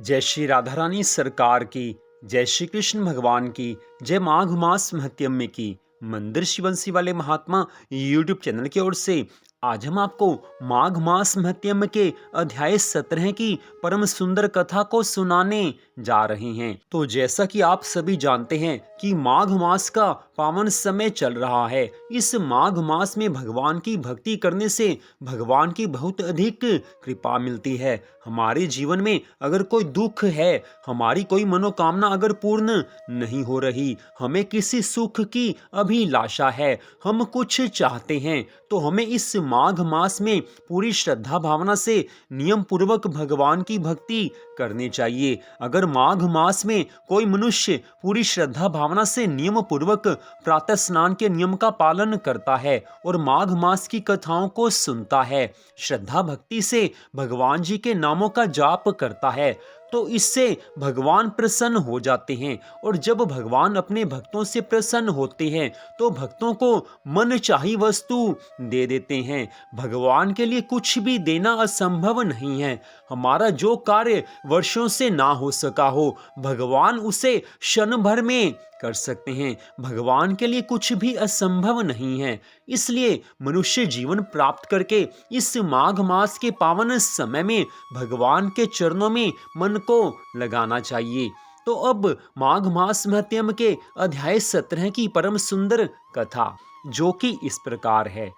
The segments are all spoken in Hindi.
जय श्री राधा रानी सरकार की, जय श्री कृष्ण भगवान की, जय माघ मास महत्यम्य की। मंदिर शिवंशी वाले महात्मा यूट्यूब चैनल की ओर से आज हम आपको माघ मास महत्यम्य के अध्याय 17 की परम सुंदर कथा को सुनाने जा रहे हैं। तो जैसा कि आप सभी जानते हैं कि माघ मास का पावन समय चल रहा है। इस माघ मास में भगवान की भक्ति करने से भगवान की बहुत अधिक कृपा मिलती है। हमारे जीवन में अगर कोई दुख है, हमारी कोई मनोकामना अगर पूर्ण नहीं हो रही, हमें किसी सुख की अभिलाषा है, हम कुछ चाहते हैं, तो हमें इस माघ मास में पूरी श्रद्धा भावना से नियम पूर्वक भगवान की भक्ति करनी चाहिए। अगर माघ मास में कोई मनुष्य पूरी श्रद्धा भावना से नियम पूर्वक प्रातः स्नान के नियम का पालन करता है और माघ मास की कथाओं को सुनता है, श्रद्धा भक्ति से भगवान जी के नामों का जाप करता है, तो इससे भगवान प्रसन्न हो जाते हैं। और जब भगवान अपने भक्तों से प्रसन्न होते हैं तो भक्तों को मन चाही वस्तु दे देते हैं। भगवान के लिए कुछ भी देना असंभव नहीं है। हमारा जो कार्य वर्षों से ना हो सका हो, भगवान उसे क्षण भर में कर सकते हैं। भगवान के लिए कुछ भी असंभव नहीं है। इसलिए मनुष्य जीवन प्राप्त करके इस माघ मास के पावन समय में भगवान के चरणों में मन को लगाना चाहिए। तो अब माघ मास महत्यम के अध्याय 17 की परम सुंदर कथा, जो कि इस प्रकार है।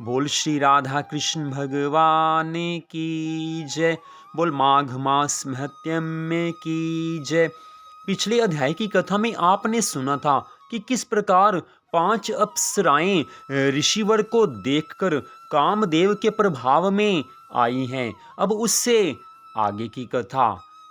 बोल श्री राधा कृष्ण भगवान की जय। बोल माघ मास महत्यम्य की जय। पिछले अध्याय की कथा में आपने सुना था कि किस प्रकार 5 अप्सराएं ऋषिवर को देखकर कामदेव के प्रभाव में आई हैं। अब उससे आगे की कथा,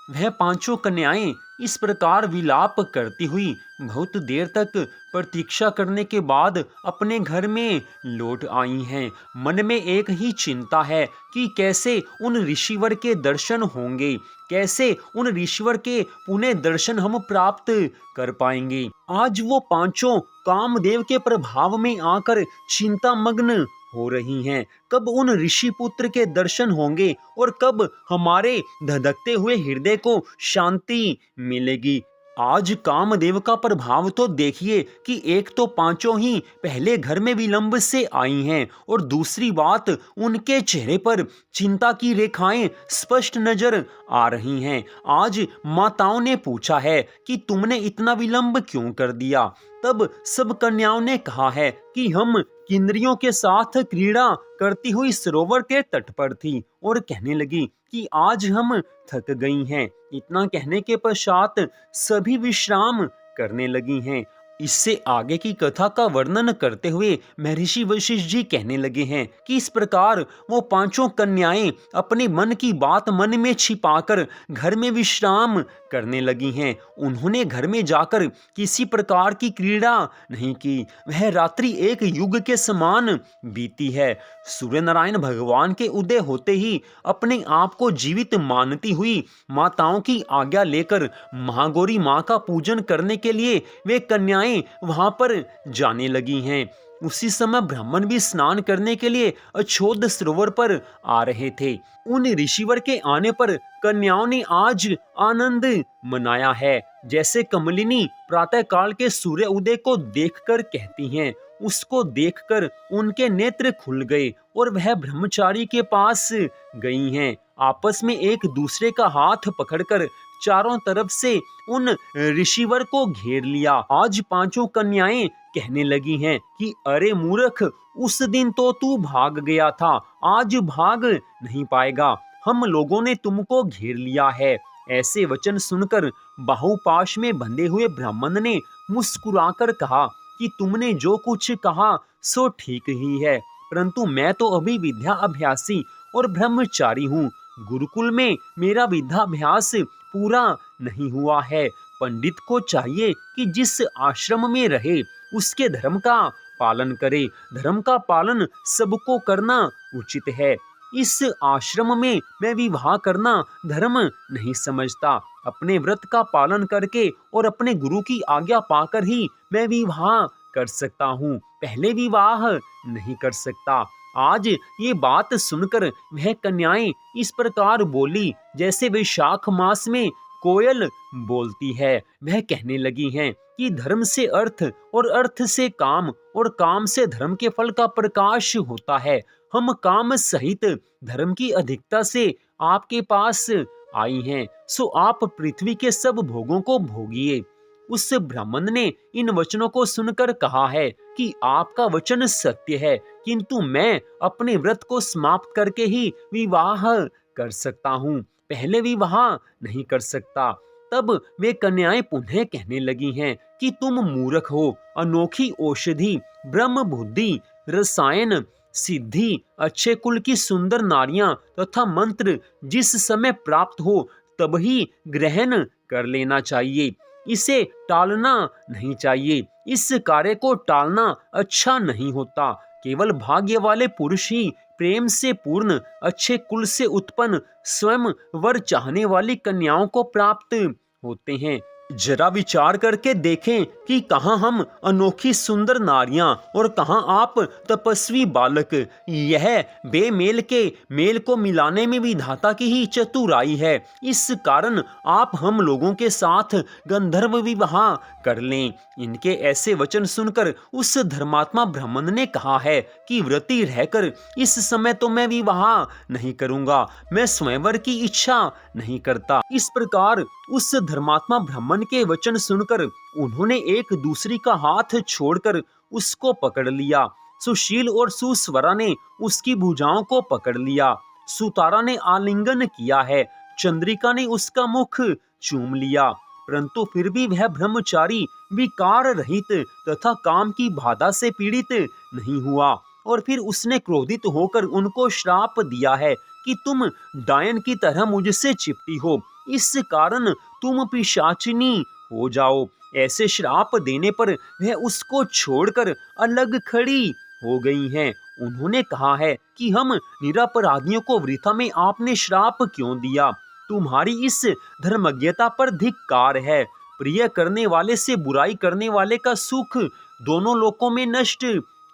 वह 5 कन्याएं इस प्रकार विलाप करती हुई बहुत देर तक प्रतीक्षा करने के बाद अपने घर में लौट आई हैं। मन में एक ही चिंता है कि कैसे उन ऋषिवर के दर्शन होंगे, कैसे उन ऋषिवर के पुण्य दर्शन हम प्राप्त कर पाएंगे। आज वो 5 कामदेव के प्रभाव में आकर चिंता मग्न हो रही हैं। कब उन ऋषि पुत्र के दर्शन होंगे और कब हमारे धधकते हुए हृदय को शांति मिलेगी। आज कामदेव का प्रभाव तो देखिए कि एक तो 5 ही पहले घर में विलंब से आई हैं और दूसरी बात, उनके चेहरे पर चिंता की रेखाएं स्पष्ट नजर आ रही हैं। आज माताओं ने पूछा है कि तुमने इतना विलंब क्यों कर दिया। तब सब कन्याओं ने कहा है कि हम किन्नरियों के साथ क्रीड़ा करती हुई सरोवर के तट पर थी और कहने लगी कि आज हम थक गई हैं। इतना कहने के पश्चात सभी विश्राम करने लगी हैं। इससे आगे की कथा का वर्णन करते हुए महर्षि वशिष्ठ जी कहने लगे हैं कि इस प्रकार वो 5 कन्याएं अपने मन की बात मन में छिपाकर घर में विश्राम करने लगी हैं। उन्होंने घर में जाकर किसी प्रकार की क्रीड़ा नहीं की। वह रात्रि एक युग के समान बीती है। सूर्य नारायण भगवान के उदय होते ही अपने आप को जीवित मानती हुई माताओं की आज्ञा लेकर महागौरी माँ का पूजन करने के लिए वे कन्याएं वहां पर जाने लगी हैं। उसी समय ब्राह्मण भी स्नान करने के लिए अछोद सरोवर पर आ रहे थे। उन ऋषिवर के आने पर कन्याओं ने आज आनंद मनाया है। जैसे कमलिनी प्रातः काल के सूर्य उदय को देखकर कहती हैं, उसको देखकर उनके नेत्र खुल गए और वह ब्रह्मचारी के पास गई हैं। आपस में एक दूसरे का हाथ पकड़कर चारों तरफ से उन ऋषिवर को घेर लिया। आज 5 कन्याएं कहने लगी हैं कि अरे मूर्ख, उस दिन तो तू भाग गया था, आज भाग नहीं पाएगा, हम लोगों ने तुमको घेर लिया है। ऐसे वचन सुनकर बाहुपाश में बंधे हुए ब्राह्मण ने मुस्कुराकर कहा कि तुमने जो कुछ कहा सो ठीक ही है, परंतु मैं तो अभी विद्या अभ्यासी और ब्रह्मचारी हूँ। गुरुकुल में मेरा विद्याभ्यास पूरा नहीं हुआ है। पंडित को चाहिए कि जिस आश्रम में रहे उसके धर्म का पालन करे। धर्म का पालन सबको करना उचित है। इस आश्रम में मैं विवाह करना धर्म नहीं समझता। अपने व्रत का पालन करके और अपने गुरु की आज्ञा पाकर ही मैं विवाह कर सकता हूँ, पहले विवाह नहीं कर सकता। आज ये बात सुनकर वह कन्याएं इस प्रकार बोली जैसे वैशाख मास में कोयल बोलती है। वह कहने लगी हैं कि धर्म से अर्थ और अर्थ से काम और काम से धर्म के फल का प्रकाश होता है। हम काम सहित धर्म की अधिकता से आपके पास आई हैं, सो आप पृथ्वी के सब भोगों को भोगिए। उस ब्राह्मण ने इन वचनों को सुनकर कहा है कि आपका वचन सत्य है, किंतु मैं अपने व्रत को समाप्त करके ही विवाह कर सकता हूँ, पहले विवाह नहीं कर सकता। तब वे कन्याएं पुनः कहने लगी हैं कि तुम मूर्ख हो। अनोखी औषधि, ब्रह्म बुद्धि, रसायन, सिद्धि, अच्छे कुल की सुंदर नारियां तथा मंत्र जिस समय प्राप्त हो तभी ग्रहण कर लेना चाहिए, इसे टालना नहीं चाहिए। इस कार्य को टालना अच्छा नहीं होता। केवल भाग्य वाले पुरुष ही प्रेम से पूर्ण, अच्छे कुल से उत्पन्न, स्वयं वर चाहने वाली कन्याओं को प्राप्त होते हैं। जरा विचार करके देखें कि कहाँ हम अनोखी सुंदर नारियां और कहाँ आप तपस्वी बालक। यह बेमेल के मेल को मिलाने में विधाता की ही चतुराई है। इस कारण आप हम लोगों के साथ गंधर्व विवाह कर लें। इनके ऐसे वचन सुनकर उस धर्मात्मा ब्राह्मण ने कहा है कि व्रती रहकर इस समय तो मैं विवाह नहीं करूंगा, मैं स्वयंवर की इच्छा नहीं करता। इस प्रकार उस धर्मात्मा ब्राह्मण के वचन सुनकर उन्होंने एक दूसरी का हाथ छोड़कर उसको पकड़ लिया। सुशील और सुस्वरा ने उसकी भुजाओं को पकड़ लिया। सुतारा ने आलिंगन किया है। चंद्रिका ने उसका मुख चूम लिया, परंतु फिर भी वह ब्रह्मचारी विकार रहित तथा काम की बाधा से पीड़ित नहीं हुआ। और फिर उसने क्रोधित होकर उनको श्राप दिया है कि तुम डायन की तरह मुझसे चिपटी हो, इस कारण तुम पिशाचिनी हो जाओ। ऐसे श्राप देने पर वह उसको छोड़कर अलग खड़ी हो गई हैं। उन्होंने कहा है कि हम निरपराधियों को वृथा में आपने श्राप क्यों दिया? तुम्हारी इस धर्मज्ञता पर धिक्कार है। प्रिय करने वाले से बुराई करने वाले का सुख दोनों लोकों में नष्ट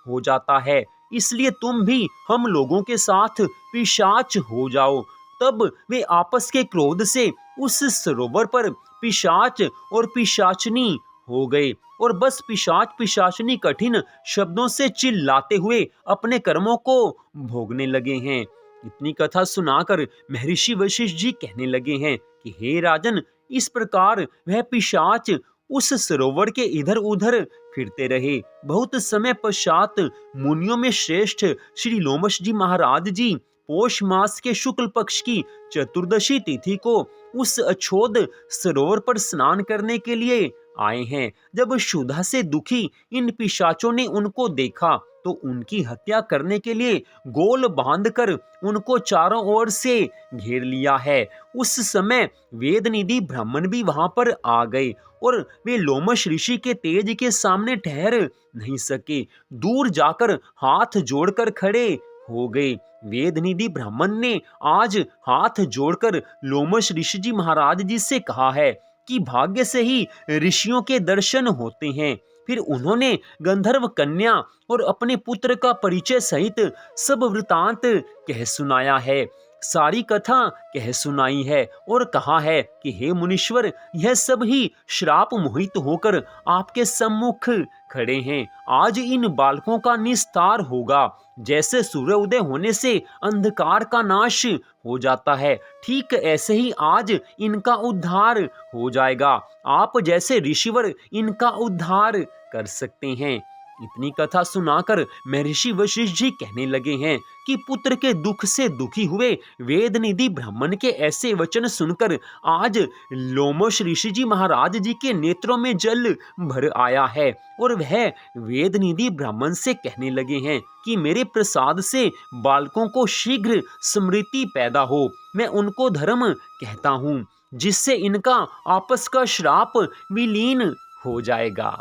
हो जाता है, इसलिए तुम भी हम लोगों के साथ पिशाच हो जाओ। तब वे आपस के क्रोध से उस सरोवर पर पिशाच और पिशाचनी हो गए और बस पिशाच पिशाचनी कठिन शब्दों से चिल्लाते हुए अपने कर्मों को भोगने लगे हैं। इतनी कथा सुनाकर महर्षि वशिष्ठ जी कहने लगे हैं कि हे राजन, इस प्रकार वह पिशाच उस सरोवर के इधर उधर फिरते रहे। बहुत समय पश्चात मुनियों में श्रेष्ठ श्री लोमश जी महाराज जी पोष मास के शुक्ल पक्ष की चतुर्दशी तिथि को उस अछोद सरोवर पर स्नान करने के लिए आए हैं। जब क्षुधा से दुखी इन पिशाचों ने उनको देखा तो उनकी हत्या करने के लिए गोल बांधकर उनको चारों ओर से घेर लिया है। उस समय वेदनिधि ब्राह्मण भी वहां पर आ गए और वे लोमश ऋषि के तेज के सामने ठहर नहीं सके, दूर जाकर हाथ जोड़कर खड़े हो गए। वेदनिधि ब्राह्मण ने आज हाथ जोड़कर लोमश ऋषि जी महाराज जी से कहा है कि भाग्य से ही ऋषियों के दर्शन होते हैं। फिर उन्होंने गंधर्व कन्या और अपने पुत्र का परिचय सहित सब वृतांत कह सुनाया है, सारी कथा कह सुनाई है और कहा है कि हे मुनीश्वर, यह सब ही श्राप मोहित होकर आपके सम्मुख खड़े हैं। आज इन बालकों का निस्तार होगा। जैसे सूर्योदय होने से अंधकार का नाश हो जाता है, ठीक ऐसे ही आज इनका उद्धार हो जाएगा। आप जैसे ऋषिवर इनका उद्धार कर सकते हैं। इतनी कथा सुनाकर महर्षि वशिष्ठ जी कहने लगे हैं कि पुत्र के दुख से दुखी हुए वेदनिधि ब्राह्मण के ऐसे वचन सुनकर आज लोमश ऋषि जी महाराज जी के नेत्रों में जल भर आया है और वह वेदनिधि ब्राह्मण से कहने लगे हैं कि मेरे प्रसाद से बालकों को शीघ्र स्मृति पैदा हो। मैं उनको धर्म कहता हूँ जिससे इनका आपस का श्राप विलीन हो जाएगा।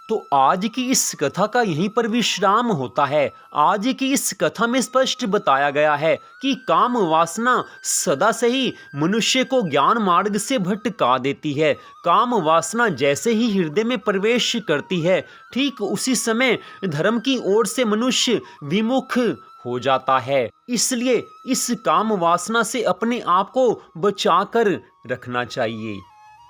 तो आज की इस कथा का यहीं पर विश्राम होता है। आज की इस कथा में स्पष्ट बताया गया है कि काम वासना सदा से ही मनुष्य को ज्ञान मार्ग से भटका देती है। काम वासना जैसे ही हृदय में प्रवेश करती है, ठीक उसी समय धर्म की ओर से मनुष्य विमुख हो जाता है। इसलिए इस काम वासना से अपने आप को बचाकर रखना चाहिए।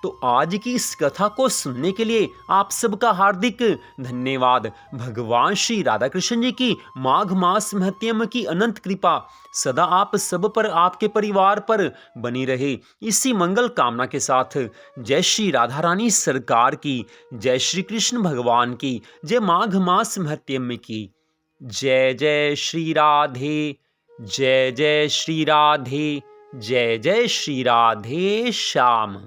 तो आज की इस कथा को सुनने के लिए आप सबका हार्दिक धन्यवाद। भगवान श्री राधा कृष्ण जी की माघ मास महत्म की अनंत कृपा सदा आप सब पर, आपके परिवार पर बनी रहे, इसी मंगल कामना के साथ जय श्री राधा रानी सरकार की, जय श्री कृष्ण भगवान की, जय माघ मास महत्म की। जय जय श्री राधे, जय जय श्री राधे, जय जय श्री राधे श्याम।